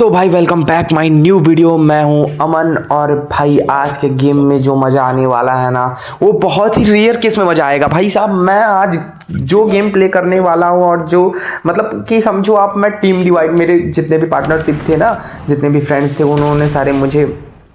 तो भाई welcome back my new video. मैं हूं अमन और भाई आज के गेम में जो मज़ा आने वाला है ना वो बहुत ही रेयर केस में मज़ा आएगा। भाई साहब मैं आज जो गेम प्ले करने वाला हूं और जो मतलब कि समझो आप, मैं टीम डिवाइड, मेरे जितने भी पार्टनरशिप थे ना, जितने भी फ्रेंड्स थे उन्होंने सारे मुझे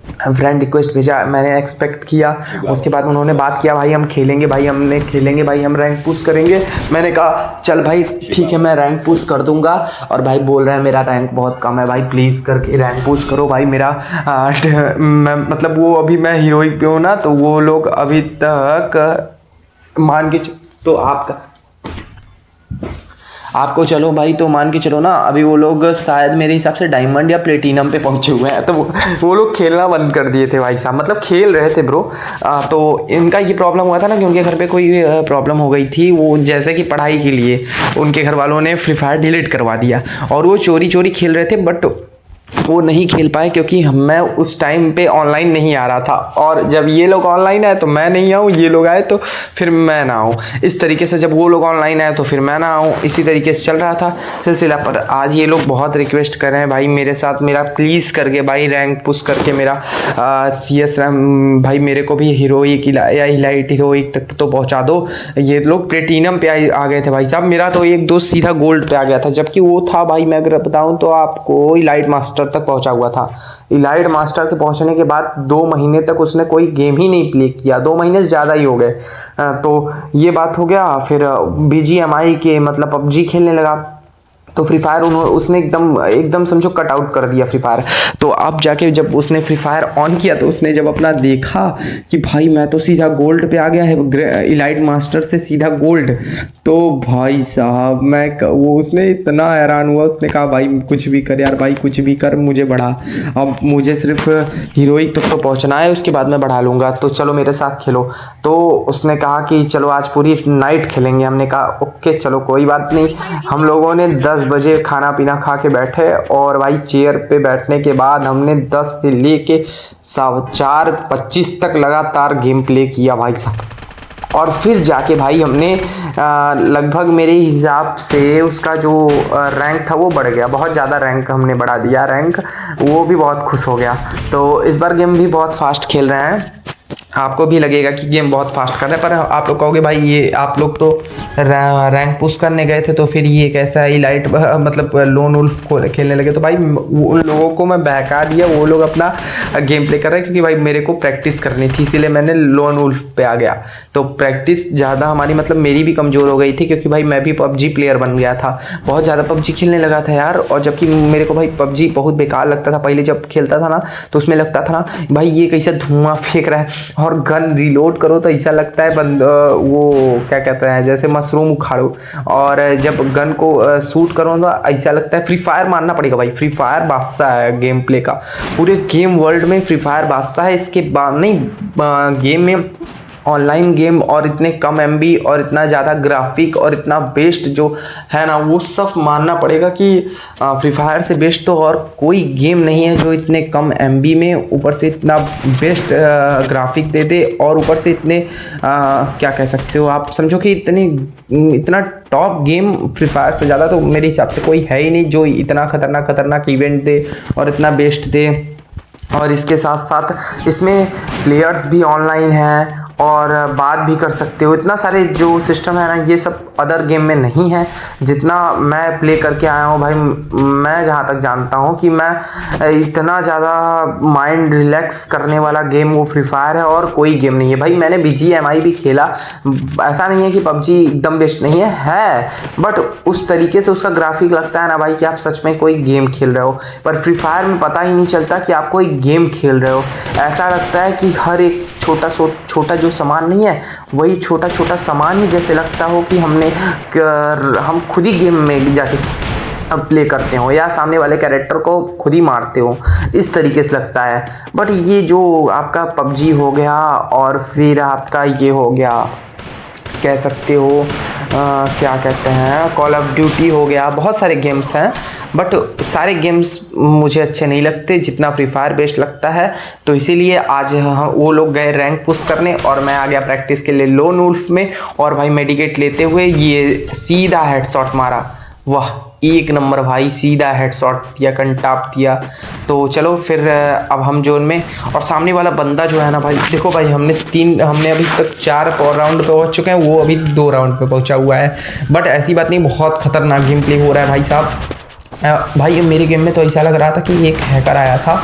फ्रेंड रिक्वेस्ट भेजा। मैंने एक्सपेक्ट किया, उसके बाद उन्होंने बात किया भाई हम खेलेंगे, भाई हमने खेलेंगे, भाई हम रैंक पुश करेंगे। मैंने कहा चल भाई ठीक है मैं रैंक पुश कर दूंगा। और भाई बोल रहे हैं मेरा रैंक बहुत कम है, भाई प्लीज़ करके रैंक पुश करो भाई मेरा। मैं मतलब वो अभी मैं हीरोइक पे हूँ ना, तो वो लोग अभी तक मान के तो आपको चलो भाई, तो मान के चलो ना अभी वो लोग शायद मेरे हिसाब से डायमंड या प्लेटिनम पे पहुंचे हुए हैं। तो वो लोग खेलना बंद कर दिए थे भाई साहब, मतलब खेल रहे थे ब्रो। तो इनका ये प्रॉब्लम हुआ था ना कि उनके घर पे कोई प्रॉब्लम हो गई थी, वो जैसे कि पढ़ाई के लिए उनके घर वालों ने फ्री फायर डिलीट करवा दिया और वो चोरी चोरी खेल रहे थे, बट वो नहीं खेल पाए क्योंकि मैं उस टाइम पे ऑनलाइन नहीं आ रहा था। और जब ये लोग ऑनलाइन आए तो मैं नहीं आऊँ, ये लोग आए तो फिर मैं ना आऊँ। इस तरीके से जब वो लोग ऑनलाइन आए तो फिर मैं ना आऊँ, इसी तरीके से चल रहा था सिलसिला। पर आज ये लोग बहुत रिक्वेस्ट कर रहे हैं भाई मेरे साथ, मेरा प्लीज़ करके भाई रैंक पुश करके मेरा CS भाई मेरे को भी हीरोइक या इलाइट हीरोइक तक तो पहुँचा दो। ये लोग प्लेटिनम पे आ गए थे भाई साहब, मेरा तो एक दोस्त सीधा गोल्ड पे आ गया था, जबकि वो था भाई मैं अगर बताऊँ तो आपको इलाइट मास्टर तक पहुंचा हुआ था। इलाइट मास्टर के पहुंचने के बाद 2 महीने तक उसने कोई गेम ही नहीं प्ले किया, 2 महीने से ज़्यादा ही हो गए। तो ये बात हो गया। फिर BGMI के मतलब PUBG खेलने लगा, तो फ्री फायर उसने एकदम समझो कट आउट कर दिया फ्री फायर। तो अब जाके जब उसने फ्री फायर ऑन किया तो उसने जब अपना देखा कि भाई मैं तो सीधा गोल्ड पे आ गया है, इलाइट मास्टर से सीधा गोल्ड। तो भाई साहब वो उसने इतना हैरान हुआ, उसने कहा भाई कुछ भी कर यार, भाई कुछ भी कर मुझे बढ़ा, अब मुझे सिर्फ हीरोइक तक तो पहुंचना है, उसके बाद मैं बढ़ा लूँगा, तो चलो मेरे साथ खेलो। तो उसने कहा कि चलो आज पूरी नाइट खेलेंगे। हमने कहा ओके चलो कोई बात नहीं। हम लोगों ने 10 बजे खाना पीना खा के बैठे और भाई चेयर पे बैठने के बाद हमने 10 से लेके 4:25 तक लगातार गेम प्ले किया भाई साहब। और फिर जाके भाई हमने लगभग मेरे हिसाब से उसका जो रैंक था वो बढ़ गया, बहुत ज़्यादा रैंक हमने बढ़ा दिया रैंक, वो भी बहुत खुश हो गया। तो इस बार गेम भी बहुत फास्ट खेल रहे हैं, आपको भी लगेगा कि गेम बहुत फास्ट कर रहे हैं, पर आप लोग कहोगे भाई ये आप लोग तो रैंक पुश करने गए थे तो फिर ये कैसा है इलाइट मतलब लोन वुल्फ को खेलने लगे। तो भाई उन लोगों को मैं बहका दिया, वो लोग अपना गेम प्ले कर रहे हैं, क्योंकि भाई मेरे को प्रैक्टिस करनी थी इसीलिए मैंने लोन वुल्फ पे आ गया। तो प्रैक्टिस ज़्यादा हमारी मतलब मेरी भी कमज़ोर हो गई थी, क्योंकि भाई मैं भी PUBG प्लेयर बन गया था, बहुत ज़्यादा PUBG खेलने लगा था यार। और जबकि मेरे को भाई PUBG बहुत बेकार लगता था पहले, जब खेलता था ना तो उसमें लगता था ना भाई ये कैसे धुआं फेंक रहा है, और गन रिलोड करो तो ऐसा लगता है वो क्या कहते हैं जैसे मशरूम उखाड़ो, और जब गन को शूट करो तो ऐसा लगता है फ्री फायर मानना पड़ेगा भाई। फ्री फायर बादशाह है गेम प्ले का, पूरे गेम वर्ल्ड में फ्री फायर बादशाह है। इसके बाद नहीं गेम में ऑनलाइन गेम और इतने कम MB और इतना ज़्यादा ग्राफिक और इतना बेस्ट जो है ना, वो सब मानना पड़ेगा कि फ्री फायर से बेस्ट तो और कोई गेम नहीं है जो इतने कम MB में ऊपर से इतना बेस्ट ग्राफिक दे दे, और ऊपर से इतने क्या कह सकते हो आप, समझो कि इतना टॉप गेम फ्री फायर से ज़्यादा तो मेरे हिसाब से कोई है ही नहीं जो इतना खतरनाक इवेंट दे और इतना बेस्ट दे। और इसके साथ साथ इसमें प्लेयर्स भी ऑनलाइन हैं और बात भी कर सकते हो, इतना सारे जो सिस्टम है ना ये सब अदर गेम में नहीं है जितना मैं प्ले करके आया हूँ भाई। मैं जहाँ तक जानता हूँ कि मैं इतना ज़्यादा माइंड रिलैक्स करने वाला गेम वो फ्री फायर है और कोई गेम नहीं है भाई। मैंने BGMI भी खेला, ऐसा नहीं है कि PUBG एकदम बेस्ट नहीं है, बट उस तरीके से उसका ग्राफिक लगता है ना भाई कि आप सच में कोई गेम खेल रहे हो। पर फ्री फायर में पता ही नहीं चलता कि आप कोई गेम खेल रहे हो, ऐसा लगता है कि हर एक छोटा जो सामान नहीं है वही छोटा सामान ही जैसे लगता हो कि हम खुद ही गेम में जाके प्ले करते हो या सामने वाले कैरेक्टर को खुद ही मारते हो, इस तरीके से लगता है। बट ये जो आपका PUBG हो गया और फिर आपका ये हो गया कह सकते हो क्या कहते हैं कॉल ऑफ ड्यूटी हो गया, बहुत सारे गेम्स हैं, बट सारे गेम्स मुझे अच्छे नहीं लगते जितना फ्री फायर बेस्ट लगता है। तो इसीलिए आज वो लोग गए रैंक पुश करने और मैं आ गया प्रैक्टिस के लिए लोन वुल्फ में, और भाई मेडिकेट लेते हुए ये सीधा हेडशॉट मारा, वाह एक नंबर भाई, सीधा हेडशॉट दिया, कंटाप दिया। तो चलो फिर अब हम जोन में, और सामने वाला बंदा जो है ना भाई, देखो भाई हमने अभी तक 4 राउंड पे पहुंच चुके हैं, वो अभी 2 राउंड पे पहुंचा हुआ है। बट ऐसी बात नहीं, बहुत खतरनाक गेम प्ले हो रहा है भाई साहब। भाई मेरे गेम में तो ऐसा लग रहा था कि एक हैकर आया था,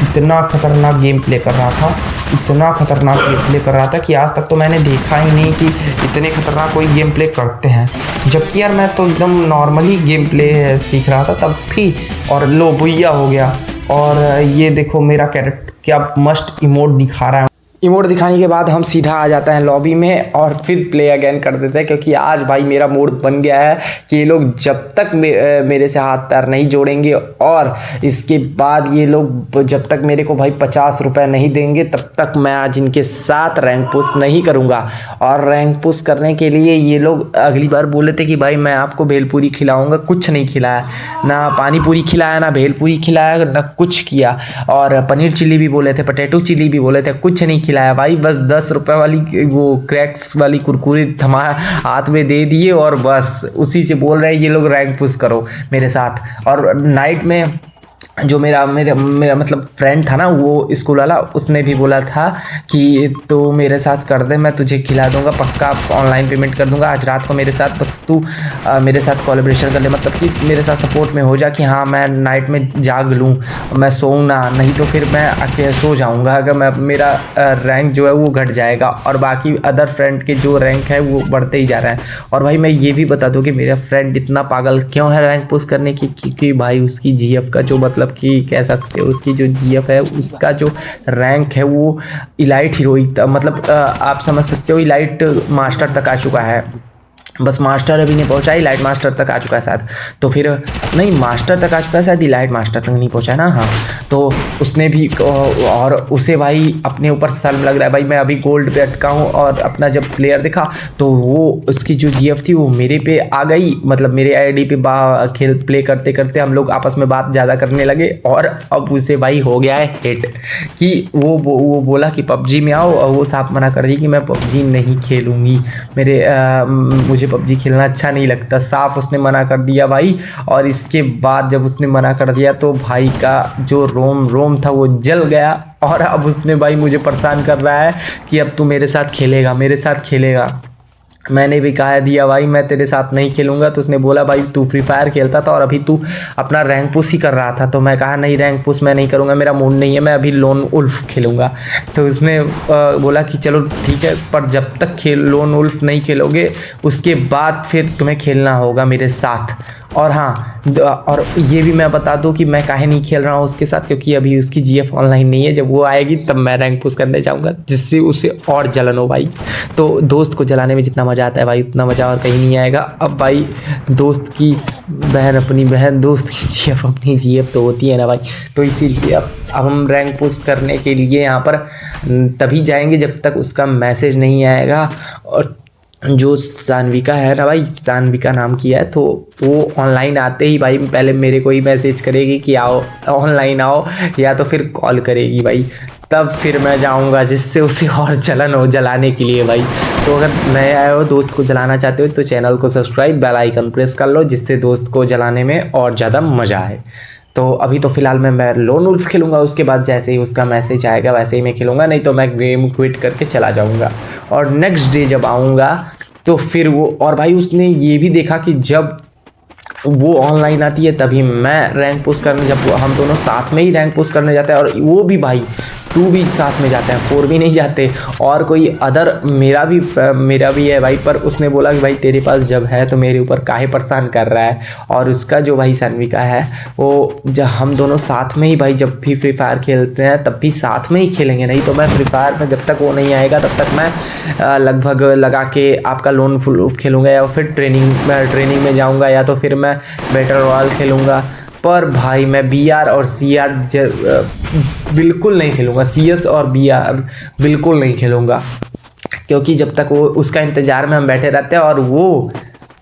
इतना खतरनाक गेम प्ले कर रहा था, इतना खतरनाक गेम प्ले कर रहा था कि आज तक तो मैंने देखा ही नहीं कि इतने खतरनाक कोई गेम प्ले करते हैं। जबकि यार मैं तो एकदम नॉर्मली गेम प्ले सीख रहा था तब भी, और लो भुइया हो गया। और ये देखो मेरा कैरेक्टर क्या मस्त इमोट दिखा रहा है। इमोट दिखाने के बाद हम सीधा आ जाते हैं लॉबी में और फिर प्ले अगेन कर देते हैं, क्योंकि आज भाई मेरा मूड बन गया है कि ये लोग जब तक मेरे से हाथ पैर नहीं जोड़ेंगे, और इसके बाद ये लोग जब तक मेरे को भाई 50 रुपये नहीं देंगे, तब तक मैं आज इनके साथ रैंक पुश नहीं करूँगा। और रैंक पुश करने के लिए ये लोग अगली बार बोले थे कि भाई मैं आपको भेलपूरी खिलाऊँगा, कुछ नहीं खिलाया, ना पानी पूरी खिलाया, ना भेलपूरी खिलाया, ना कुछ किया। और पनीर चिल्ली भी बोले थे, पोटैटो चिल्ली भी बोले थे, कुछ नहीं खिलाया भाई। बस 10 रुपये वाली वो क्रैक्स वाली कुरकुरे थमा हाथ में दे दिए, और बस उसी से बोल रहे हैं ये लोग रैंक पुश करो मेरे साथ। और नाइट में जो मेरा मतलब फ्रेंड था ना, वो स्कूल वाला, उसने भी बोला था कि तो मेरे साथ कर दे, मैं तुझे खिला दूंगा, पक्का ऑनलाइन पेमेंट कर दूंगा आज रात को मेरे साथ, बस तू मेरे साथ कोलैबोरेशन कर ले, मतलब कि मेरे साथ सपोर्ट में हो जा कि हाँ मैं नाइट में जाग लूँ, मैं सोऊँ ना, नहीं तो फिर मैं अकेले सो जाऊँगा, अगर मेरा रैंक जो है वो घट जाएगा, और बाकी अदर फ्रेंड के जो रैंक है वो बढ़ते ही जा रहा है। और भाई मैं ये भी बता दूँ कि मेरा फ्रेंड इतना पागल क्यों है रैंक पुश करने की, क्योंकि भाई उसकी जीएफ का जो मतलब कि कह सकते हो, उसकी जो जीएफ है उसका जो रैंक है वो इलाइट हीरोइक, मतलब आप समझ सकते हो इलाइट मास्टर तक आ चुका है। बस मास्टर अभी नहीं पहुंचा, इलाइट मास्टर तक आ चुका है शायद, तो फिर नहीं मास्टर तक आ चुका है शायद, इलाइट मास्टर तक नहीं पहुंचा ना। हाँ, तो उसने भी, और उसे भाई अपने ऊपर शर्म लग रहा है भाई, मैं अभी गोल्ड पे अटका हूँ, और अपना जब प्लेयर दिखा तो वो उसकी जो जीएफ थी वो मेरे पे आ गई, मतलब मेरे आईडी पे खेल प्ले करते करते हम लोग आपस में बात ज़्यादा करने लगे, और अब उसे भाई हो गया है हिट कि वो बोला कि पबजी में आओ, और वो साफ मना कर रही कि मैं पबजी नहीं खेलूँगी, मुझे पबजी खेलना अच्छा नहीं लगता, साफ उसने मना कर दिया भाई। और इसके बाद जब उसने मना कर दिया तो भाई का जो रोम था वो जल गया, और अब उसने भाई मुझे परेशान कर रहा है कि अब तू मेरे साथ खेलेगा। मैंने भी कहा दिया भाई मैं तेरे साथ नहीं खेलूंगा, तो उसने बोला भाई तू फ्री फायर खेलता था और अभी तू अपना रैंक पुश ही कर रहा था, तो मैं कहा नहीं रैंक पुश मैं नहीं करूंगा, मेरा मूड नहीं है, मैं अभी लोन उल्फ खेलूंगा। तो उसने बोला कि चलो ठीक है, पर जब तक लोन उल्फ नहीं खेलोगे उसके बाद फिर तुम्हें खेलना होगा मेरे साथ। और हाँ, और ये भी मैं बता दूं कि मैं काहे नहीं खेल रहा हूँ उसके साथ, क्योंकि अभी उसकी जीएफ ऑनलाइन नहीं है, जब वो आएगी तब मैं रैंक पुश करने जाऊँगा, जिससे उसे और जलन हो भाई। तो दोस्त को जलाने में जितना मज़ा आता है भाई उतना मज़ा और कहीं नहीं आएगा। अब भाई दोस्त की बहन अपनी बहन, दोस्त की जीएफ अपनी जीएफ तो होती है ना भाई, तो इसीलिए अब हम रैंक पुश करने के लिए यहाँ पर तभी जाएंगे जब तक उसका मैसेज नहीं आएगा। और जो सानविका है ना भाई, सानविका नाम की है, तो वो ऑनलाइन आते ही भाई पहले मेरे को ही मैसेज करेगी कि आओ ऑनलाइन आओ, या तो फिर कॉल करेगी भाई, तब फिर मैं जाऊंगा, जिससे उसे और जलन हो जलाने के लिए भाई। तो अगर नए आए हो, दोस्त को जलाना चाहते हो, तो चैनल को सब्सक्राइब, बेल आइकन प्रेस कर लो, जिससे दोस्त को जलाने में और ज़्यादा मज़ा आए। तो अभी तो फ़िलहाल मैं लोन उल्फ खेलूँगा, उसके बाद जैसे ही उसका मैसेज आएगा वैसे ही मैं खेलूँगा, नहीं तो मैं गेम क्विट करके चला जाऊँगा। और नेक्स्ट डे जब आऊँगा तो फिर वो, और भाई उसने ये भी देखा कि जब वो ऑनलाइन आती है तभी मैं रैंक पुश करने, जब हम दोनों साथ में ही रैंक पुश करने जाते हैं, और वो भी भाई 2 भी साथ में जाते हैं, 4 भी नहीं जाते। और कोई अदर मेरा भी है भाई, पर उसने बोला कि भाई तेरे पास जब है तो मेरे ऊपर काहे परेशान कर रहा है। और उसका जो भाई सानविका है वो, जब हम दोनों साथ में ही भाई जब भी फ्री फायर खेलते हैं तब भी साथ में ही खेलेंगे, नहीं तो मैं फ्री फायर में जब तक वो नहीं आएगा तब तक मैं लगभग लगा के आपका लोन फुल खेलूँगा, या फिर ट्रेनिंग में जाऊँगा, या तो फिर मैं बैटल रॉयल खेलूँगा। पर भाई मैं बीआर और सीआर बिल्कुल नहीं खेलूँगा, सीएस और बीआर बिल्कुल नहीं खेलूँगा, क्योंकि जब तक वो उसका इंतज़ार में हम बैठे रहते हैं। और वो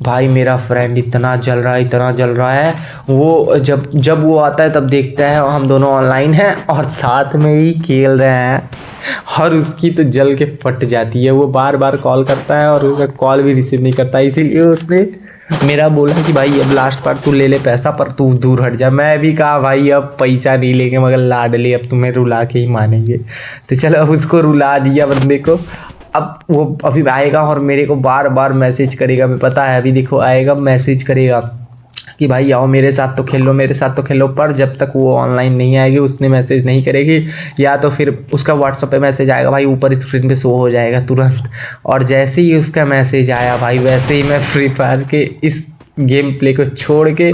भाई मेरा फ्रेंड इतना जल रहा है, वो जब वो आता है तब देखता है हम दोनों ऑनलाइन हैं और साथ में ही खेल रहे हैं, और उसकी तो जल के फट जाती है। वो बार बार कॉल करता है और उसका कॉल भी रिसीव नहीं करता, इसीलिए उसने मेरा बोला कि भाई अब लास्ट बार तू ले ले पैसा, पर तू दूर हट जा। मैं भी कहा भाई अब पैसा नहीं लेंगे मगर लाडली अब तुम्हें रुला के ही मानेंगे। तो चलो उसको रुला दिया बंदे को। अब वो अभी आएगा और मेरे को बार बार मैसेज करेगा, मैं पता है अभी देखो आएगा मैसेज करेगा कि भाई आओ मेरे साथ तो खेलो, मेरे साथ तो खेलो। पर जब तक वो ऑनलाइन नहीं आएगी उसने मैसेज नहीं करेगी, या तो फिर उसका व्हाट्सएप पे मैसेज आएगा भाई, ऊपर स्क्रीन पे शो हो जाएगा तुरंत। और जैसे ही उसका मैसेज आया भाई वैसे ही मैं फ्री फायर के इस गेम प्ले को छोड़ के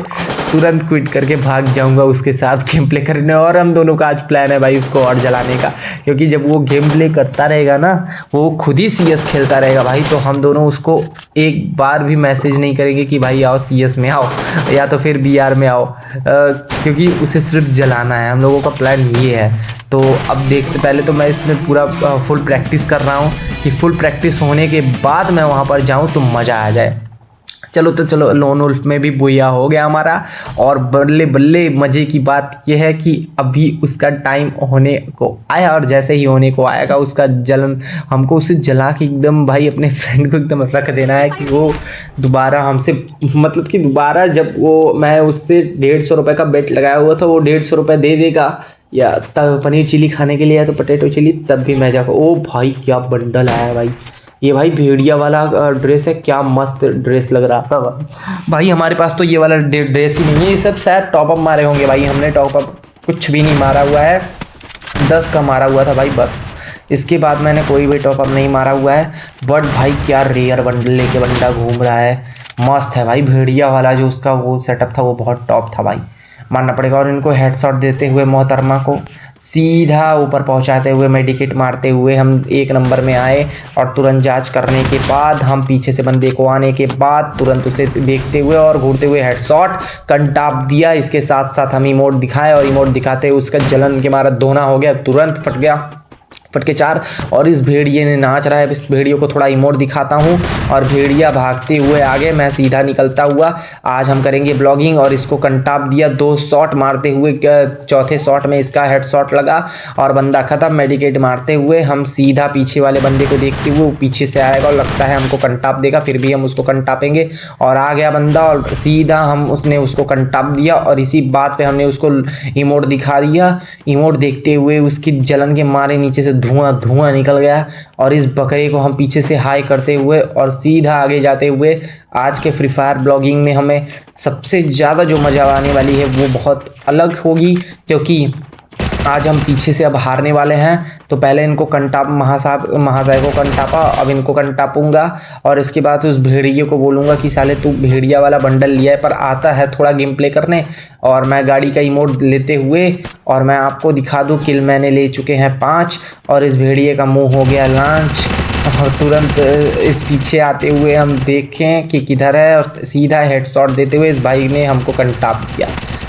तुरंत क्विट करके भाग जाऊंगा उसके साथ गेम प्ले करने। और हम दोनों का आज प्लान है भाई उसको और जलाने का, क्योंकि जब वो गेम प्ले करता रहेगा ना वो खुद ही CS खेलता रहेगा भाई, तो हम दोनों उसको एक बार भी मैसेज नहीं करेंगे कि भाई आओ CS में आओ या तो फिर BR में आओ, क्योंकि उसे सिर्फ जलाना है। हम लोगों का प्लान ये है। तो अब देखते, पहले तो मैं इसमें पूरा फुल प्रैक्टिस कर रहा हूँ कि फुल प्रैक्टिस होने के बाद मैं वहाँ पर जाऊँ तो मज़ा आ जाए। चलो तो चलो लोन वुल्फ में भी बुया हो गया हमारा। और बल्ले बल्ले मज़े की बात यह है कि अभी उसका टाइम होने को आया, और जैसे ही होने को आएगा उसका जलन हमको उसे जला के एकदम भाई अपने फ्रेंड को एकदम रख देना है कि वो दोबारा हमसे, मतलब कि दोबारा जब वो, मैं उससे 150 रुपये का बेट लगाया हुआ था, वो 150 रुपये दे देगा या तब पनीर चिली खाने के लिए या तो पोटैटो चिली, तब भी मैं जाऊँगा। ओ भाई क्या बंडल आया भाई, ये भाई भेड़िया वाला ड्रेस है, क्या मस्त ड्रेस लग रहा था भाई। हमारे पास तो ये वाला ड्रेस ही नहीं है, ये सब शायद टॉपअप मारे होंगे भाई। हमने टॉपअप कुछ भी नहीं मारा हुआ है, 10 का मारा हुआ था भाई बस। इसके बाद मैंने कोई भी टॉपअप नहीं मारा हुआ है। बट भाई क्या रेयर बंडल लेके बंदा घूम रहा है, मस्त है भाई। भेड़िया वाला जो उसका वो सेटअप था वो बहुत टॉप था भाई, मानना पड़ेगा। और इनको हेडशॉट देते हुए मोहतरमा को सीधा ऊपर पहुंचाते हुए, मेडिकेट मारते हुए हम 1 नंबर में आए। और तुरंत जांच करने के बाद हम पीछे से बंदे को आने के बाद तुरंत उसे देखते हुए और घूरते हुए हेडशॉट कंटाप दिया। इसके साथ साथ हम इमोट दिखाए और इमोट दिखाते हुए उसका जलन के मारा दोना हो गया, तुरंत फट गया, फटके 4। और इस भेड़िए ने नाच रहा है। इस भेड़ियों को थोड़ा इमोट दिखाता हूँ और भेड़िया भागते हुए आगे, मैं सीधा निकलता हुआ। आज हम करेंगे ब्लॉगिंग। और इसको कंटाप दिया 2 शॉट मारते हुए, चौथे शॉट में इसका हेड शॉट लगा और बंदा खत्म। मेडिकेट मारते हुए हम सीधा पीछे वाले बंदे को देखते हुए, वो पीछे से आएगा और लगता है हमको कंटाप देगा, फिर भी हम उसको कंटापेंगे। और आ गया बंदा और सीधा उसने उसको कंटाप दिया। और इसी बात पे हमने उसको इमोट दिखा दिया। इमोट देखते हुए उसकी जलन के मारे नीचे से धुआं धुआं निकल गया। और इस बकरे को हम पीछे से हाई करते हुए और सीधा आगे जाते हुए, आज के फ्री फायर ब्लॉगिंग में हमें सबसे ज़्यादा जो मज़ा आने वाली है वो बहुत अलग होगी, क्योंकि आज हम पीछे से अब हारने वाले हैं। तो पहले इनको कंटाप, महासाय को कंटापा, अब इनको कंटापूंगा। और इसके बाद उस भेड़िए को बोलूँगा कि साले तू भेड़िया वाला बंडल लिया है पर आता है थोड़ा गेम प्ले करने। और मैं गाड़ी का इमोट लेते हुए और मैं आपको दिखा दूँ, किल मैंने ले चुके हैं 5। और इस भेड़िए का मुँह हो गया लांच। और तुरंत इस पीछे आते हुए हम देखें कि किधर है और सीधा हेडशॉट देते हुए इस भाई ने हमको कंटाप दिया।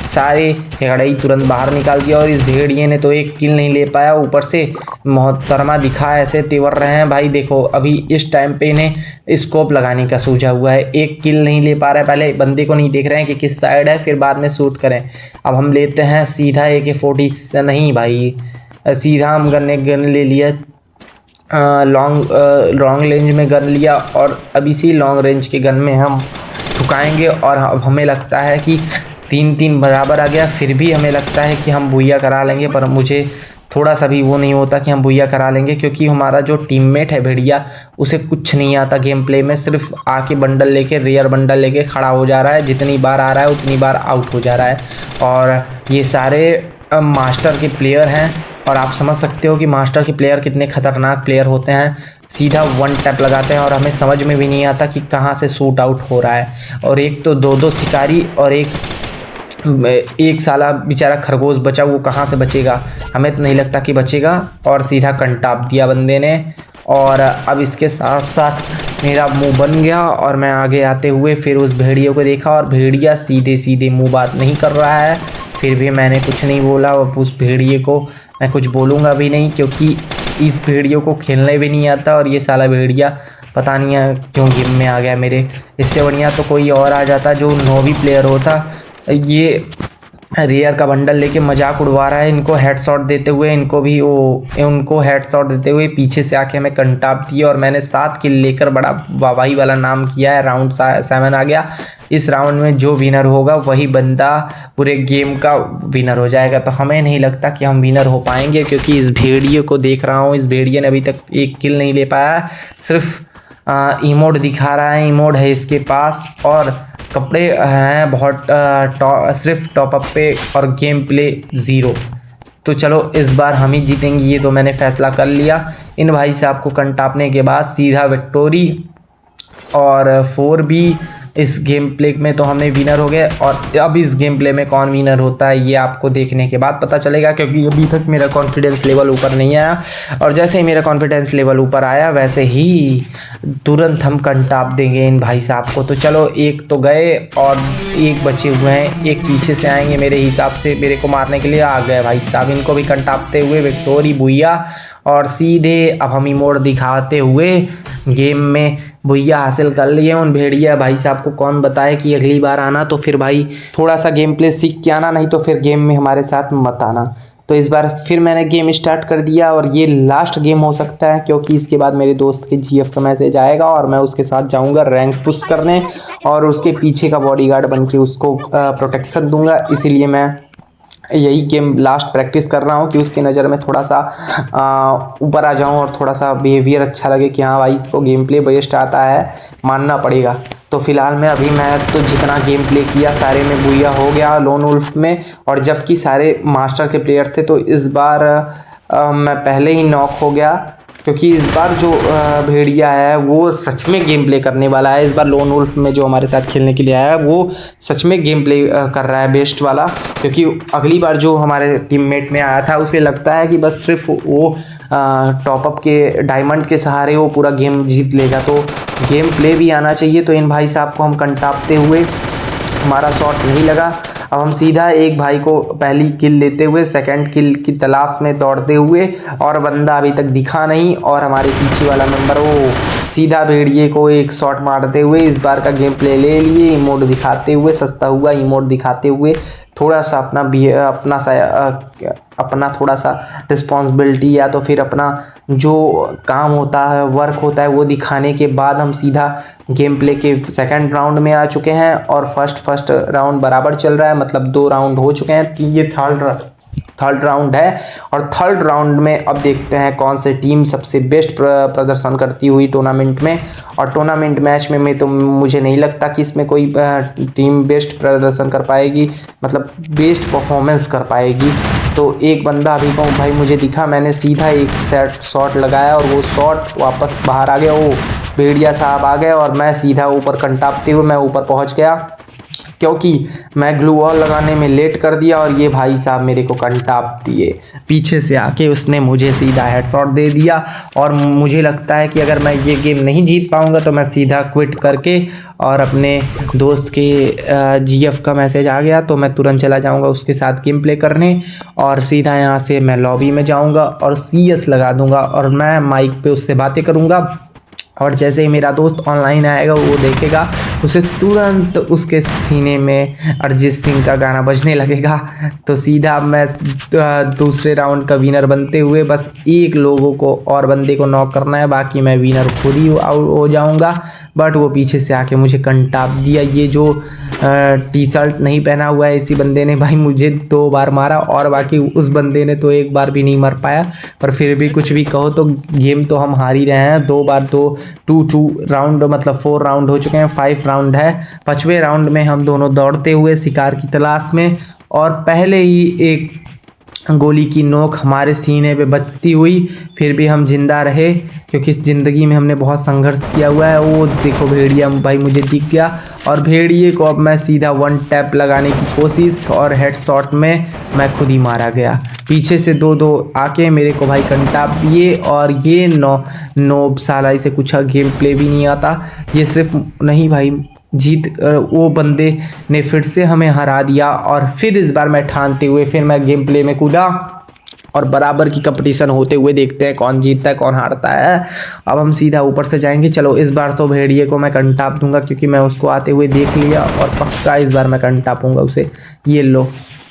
सारे हेड़ई तुरंत बाहर निकाल दिया। और इस भेड़िए ने तो एक किल नहीं ले पाया, ऊपर से मोहतरमा दिखा ऐसे तेवर रहे हैं भाई। देखो अभी इस टाइम पे इन्हें स्कोप लगाने का सूझा हुआ है, एक किल नहीं ले पा रहा है। पहले बंदे को नहीं देख रहे हैं कि किस साइड है, फिर बाद में शूट करें। अब हम लेते हैं सीधा AK-40 नहीं भाई, सीधा हम गन ले लिया, लॉन्ग रेंज में गन लिया। और अब इसी लॉन्ग रेंज के गन में हम ठुकाएंगे। और हमें लगता है कि 3-3 बराबर आ गया, फिर भी हमें लगता है कि हम बुया करा लेंगे। पर मुझे थोड़ा सा भी वो नहीं होता कि हम बुया करा लेंगे, क्योंकि हमारा जो टीममेट है भेड़िया, उसे कुछ नहीं आता गेम प्ले में। सिर्फ आके बंडल लेके, रेयर बंडल लेके खड़ा हो जा रहा है, जितनी बार आ रहा है उतनी बार आउट हो जा रहा है। और ये सारे मास्टर के प्लेयर हैं, और आप समझ सकते हो कि मास्टर के प्लेयर कितने खतरनाक प्लेयर होते हैं। सीधा 1 टैप लगाते हैं और हमें समझ में भी नहीं आता कि कहाँ से शूट आउट हो रहा है। और एक तो 2-2 शिकारी और एक साला बेचारा खरगोश बचा, वो कहाँ से बचेगा, हमें तो नहीं लगता कि बचेगा। और सीधा कंटाप दिया बंदे ने। और अब इसके साथ साथ मेरा मुंह बन गया और मैं आगे आते हुए फिर उस भेड़िए को देखा, और भेड़िया सीधे सीधे मुंह बात नहीं कर रहा है। फिर भी मैंने कुछ नहीं बोला, और उस भेड़िए को मैं कुछ बोलूँगा भी नहीं, क्योंकि इस भेड़ियों को खेलने भी नहीं आता। और ये साला भेड़िया पता नहीं है क्यों गेम में आ गया मेरे। इससे बढ़िया तो कोई और आ जाता जो नोवी प्लेयर होता। ये रेयर का बंडल लेके मजाक उड़वा रहा है, इनको हेडशॉट देते हुए, उनको हेडशॉट देते हुए पीछे से आके हमें कंटाप दिए और मैंने 7 किल लेकर बड़ा वाहवाही वाला नाम किया है। राउंड 7 आ गया। इस राउंड में जो विनर होगा वही बंदा पूरे गेम का विनर हो जाएगा। तो हमें नहीं लगता कि हम विनर हो पाएंगे, क्योंकि इस भेड़िए को देख रहा हूँ, इस भेड़िए ने अभी तक एक किल नहीं ले पाया। सिर्फ इमोट दिखा रहा है, इमोट है इसके पास और कपड़े हैं बहुत सिर्फ टॉपअप पे और गेम प्ले 0। तो चलो इस बार हम ही जीतेंगे, ये तो मैंने फैसला कर लिया। इन भाई साहब को कंटापने के बाद सीधा विक्टोरी और 4 भी इस गेम प्ले में तो हमने विनर हो गए। और अब इस गेम प्ले में कौन विनर होता है ये आपको देखने के बाद पता चलेगा, क्योंकि अभी तक मेरा कॉन्फिडेंस लेवल ऊपर नहीं आया। और जैसे ही मेरा कॉन्फिडेंस लेवल ऊपर आया वैसे ही तुरंत हम कंटाप देंगे इन भाई साहब को। तो चलो एक तो गए और एक बचे हुए हैं, एक पीछे से आएंगे मेरे हिसाब से मेरे को मारने के लिए। आ गए भाई साहब, इनको भी कंटापते हुए विक्टोरी भुइया और सीधे अब हम इमोट दिखाते हुए गेम में भुइया हासिल कर लिए। उन भेड़िया भाई साहब को कौन बताए कि अगली बार आना तो फिर भाई थोड़ा सा गेम प्ले सीख के आना, नहीं तो फिर गेम में हमारे साथ मत आना। तो इस बार फिर मैंने गेम स्टार्ट कर दिया और ये लास्ट गेम हो सकता है, क्योंकि इसके बाद मेरे दोस्त के जीएफ का मैसेज आएगा और मैं उसके साथ जाऊंगा रैंक पुश करने और उसके पीछे का बॉडीगार्ड बन के उसको प्रोटेक्शन दूंगा। इसीलिए मैं यही गेम लास्ट प्रैक्टिस कर रहा हूँ कि उसकी नज़र में थोड़ा सा ऊपर आ जाऊँ और थोड़ा सा बिहेवियर अच्छा लगे कि हाँ भाई इसको गेम प्ले बेस्ट आता है, मानना पड़ेगा। तो फिलहाल मैं तो जितना गेम प्ले किया सारे में बुइया हो गया लोन वुल्फ में, और जबकि सारे मास्टर के प्लेयर थे तो इस बार मैं पहले ही नॉक हो गया, क्योंकि इस बार जो भेड़िया है वो सच में गेम प्ले करने वाला है। इस बार लोन वुल्फ में जो हमारे साथ खेलने के लिए आया है वो सच में गेम प्ले कर रहा है बेस्ट वाला, क्योंकि अगली बार जो हमारे टीममेट में आया था उसे लगता है कि बस सिर्फ वो टॉपअप के डायमंड के सहारे वो पूरा गेम जीत लेगा। तो गेम प्ले भी आना चाहिए। तो इन भाई साहब को हम कंटापते हुए, हमारा शॉट नहीं लगा। अब हम सीधा एक भाई को पहली किल लेते हुए सेकंड किल की तलाश में दौड़ते हुए, और बंदा अभी तक दिखा नहीं और हमारे पीछे वाला मेंबर वो सीधा भेड़िए को एक शॉट मारते हुए इस बार का गेम प्ले ले लिए। इमोट दिखाते हुए, सस्ता हुआ इमोट दिखाते हुए थोड़ा सा अपना थोड़ा सा रिस्पॉन्सिबिलिटी या तो फिर अपना जो काम होता है वर्क होता है वो दिखाने के बाद हम सीधा गेम प्ले के सेकंड राउंड में आ चुके हैं। और फर्स्ट राउंड बराबर चल रहा है, मतलब 2 राउंड हो चुके हैं, ये थर्ड राउंड है। और थर्ड राउंड में अब देखते हैं कौन से टीम सबसे बेस्ट प्रदर्शन करती हुई टूर्नामेंट में। और टूर्नामेंट मैच में तो मुझे नहीं लगता कि इसमें कोई टीम बेस्ट प्रदर्शन कर पाएगी, मतलब बेस्ट परफॉर्मेंस कर पाएगी। तो एक बंदा अभी को भाई मुझे दिखा, मैंने सीधा एक शॉट लगाया और वो शॉट वापस बाहर आ गया, वो भेड़िया साहब आ गए और मैं सीधा ऊपर कंटापते हुए मैं ऊपर पहुंच गया, क्योंकि मैं ग्लू वॉल लगाने में लेट कर दिया और ये भाई साहब मेरे को कंटाप दिए। पीछे से आके उसने मुझे सीधा हेडशॉट दे दिया और मुझे लगता है कि अगर मैं ये गेम नहीं जीत पाऊंगा तो मैं सीधा क्विट करके, और अपने दोस्त के जीएफ का मैसेज आ गया तो मैं तुरंत चला जाऊंगा उसके साथ गेम प्ले करने, और सीधा यहाँ से मैं लॉबी में जाऊंगा और CS लगा दूंगा और मैं माइक पे उससे बातें करूंगा। और जैसे ही मेरा दोस्त ऑनलाइन आएगा वो देखेगा, उसे तुरंत उसके सीने में अरिजीत सिंह का गाना बजने लगेगा। तो सीधा मैं दूसरे राउंड का विनर बनते हुए बस एक लोगों को और बंदे को नॉक करना है, बाकी मैं विनर खुद ही आउट हो जाऊंगा। बट वो पीछे से आके मुझे कंटाप दिया। ये जो टी-शर्ट नहीं पहना हुआ है इसी बंदे ने भाई मुझे 2 बार मारा, और बाकी उस बंदे ने तो एक बार भी नहीं मर पाया। पर फिर भी कुछ भी कहो तो गेम तो हम हार ही रहे हैं 2 बार। तो 2 राउंड मतलब 4 राउंड हो चुके हैं, 5 राउंड है। 5वें राउंड में हम दोनों दौड़ते हुए शिकार की तलाश में, और पहले ही एक गोली की नोक हमारे सीने पे बचती हुई फिर भी हम जिंदा रहे, क्योंकि ज़िंदगी में हमने बहुत संघर्ष किया हुआ है। वो देखो भेड़िया भाई मुझे दिख गया, और भेड़िए को अब मैं सीधा 1 टैप लगाने की कोशिश और हेडशॉट में मैं खुद ही मारा गया। पीछे से 2 आके मेरे को भाई कंटाप दिए, और ये नोब साला इसे कुछ गेम प्ले भी नहीं आता। ये सिर्फ नहीं भाई वो बंदे ने फिर से हमें हरा दिया, और फिर इस बार मैं ठानते हुए फिर मैं गेम प्ले में कूदा, और बराबर की कंपटीशन होते हुए देखते हैं कौन जीतता है कौन हारता है। अब हम सीधा ऊपर से जाएंगे। चलो इस बार तो भेड़िए को मैं कंटाप दूंगा, क्योंकि मैं उसको आते हुए देख लिया और पक्का इस बार मैं कंटापूंगा उसे। ये लो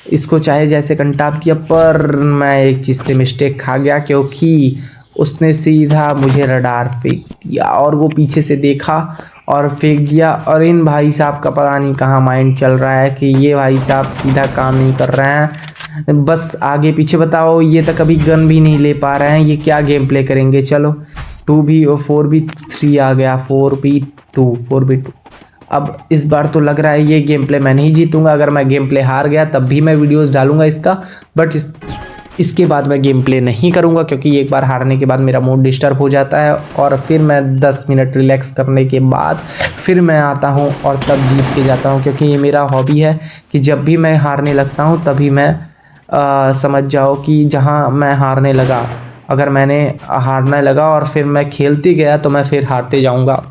इसको चाहे जैसे कंटाप दिया, पर मैं एक चीज़ से मिस्टेक खा गया, क्योंकि उसने सीधा मुझे रडार फेंक दिया और वो पीछे से देखा और फेंक दिया। और इन भाई साहब का पता नहीं कहाँ माइंड चल रहा है कि ये भाई साहब सीधा काम नहीं कर रहे हैं, बस आगे पीछे। बताओ, ये तो कभी गन भी नहीं ले पा रहे हैं, ये क्या गेम प्ले करेंगे। चलो 2v और 4v3 आ गया, 4v2। अब इस बार तो लग रहा है ये गेम प्ले मैं नहीं जीतूंगा। अगर मैं गेम प्ले हार गया तब भी मैं वीडियोस डालूंगा इसका, बट इसके बाद मैं गेम प्ले नहीं करूंगा, क्योंकि एक बार हारने के बाद मेरा मूड डिस्टर्ब हो जाता है और फिर मैं 10 मिनट रिलैक्स करने के बाद फिर मैं आता हूं और तब जीत के जाता हूं। क्योंकि ये मेरा हॉबी है कि जब भी मैं हारने लगता हूं तभी मैं समझ जाओ कि जहां मैं हारने लगा, अगर मैंने हारने लगा और फिर मैं खेलते गया तो मैं फिर हारते जाऊंगा।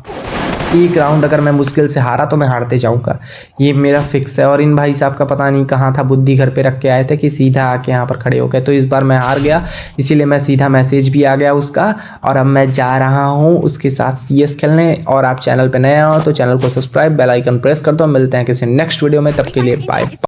एक राउंड अगर मैं मुश्किल से हारा तो मैं हारते जाऊंगा, ये मेरा फिक्स है। और इन भाई साहब का पता नहीं कहाँ था, बुद्धि घर पे रख के आए थे कि सीधा आके यहाँ पर खड़े हो गए। तो इस बार मैं हार गया, इसीलिए मैं सीधा मैसेज भी आ गया उसका, और अब मैं जा रहा हूँ उसके साथ CS खेलने। और आप चैनल पे नए हो तो चैनल को सब्सक्राइब, बेल आइकन प्रेस कर दो। मिलते हैं किसी नेक्स्ट वीडियो में, तब के लिए बाय।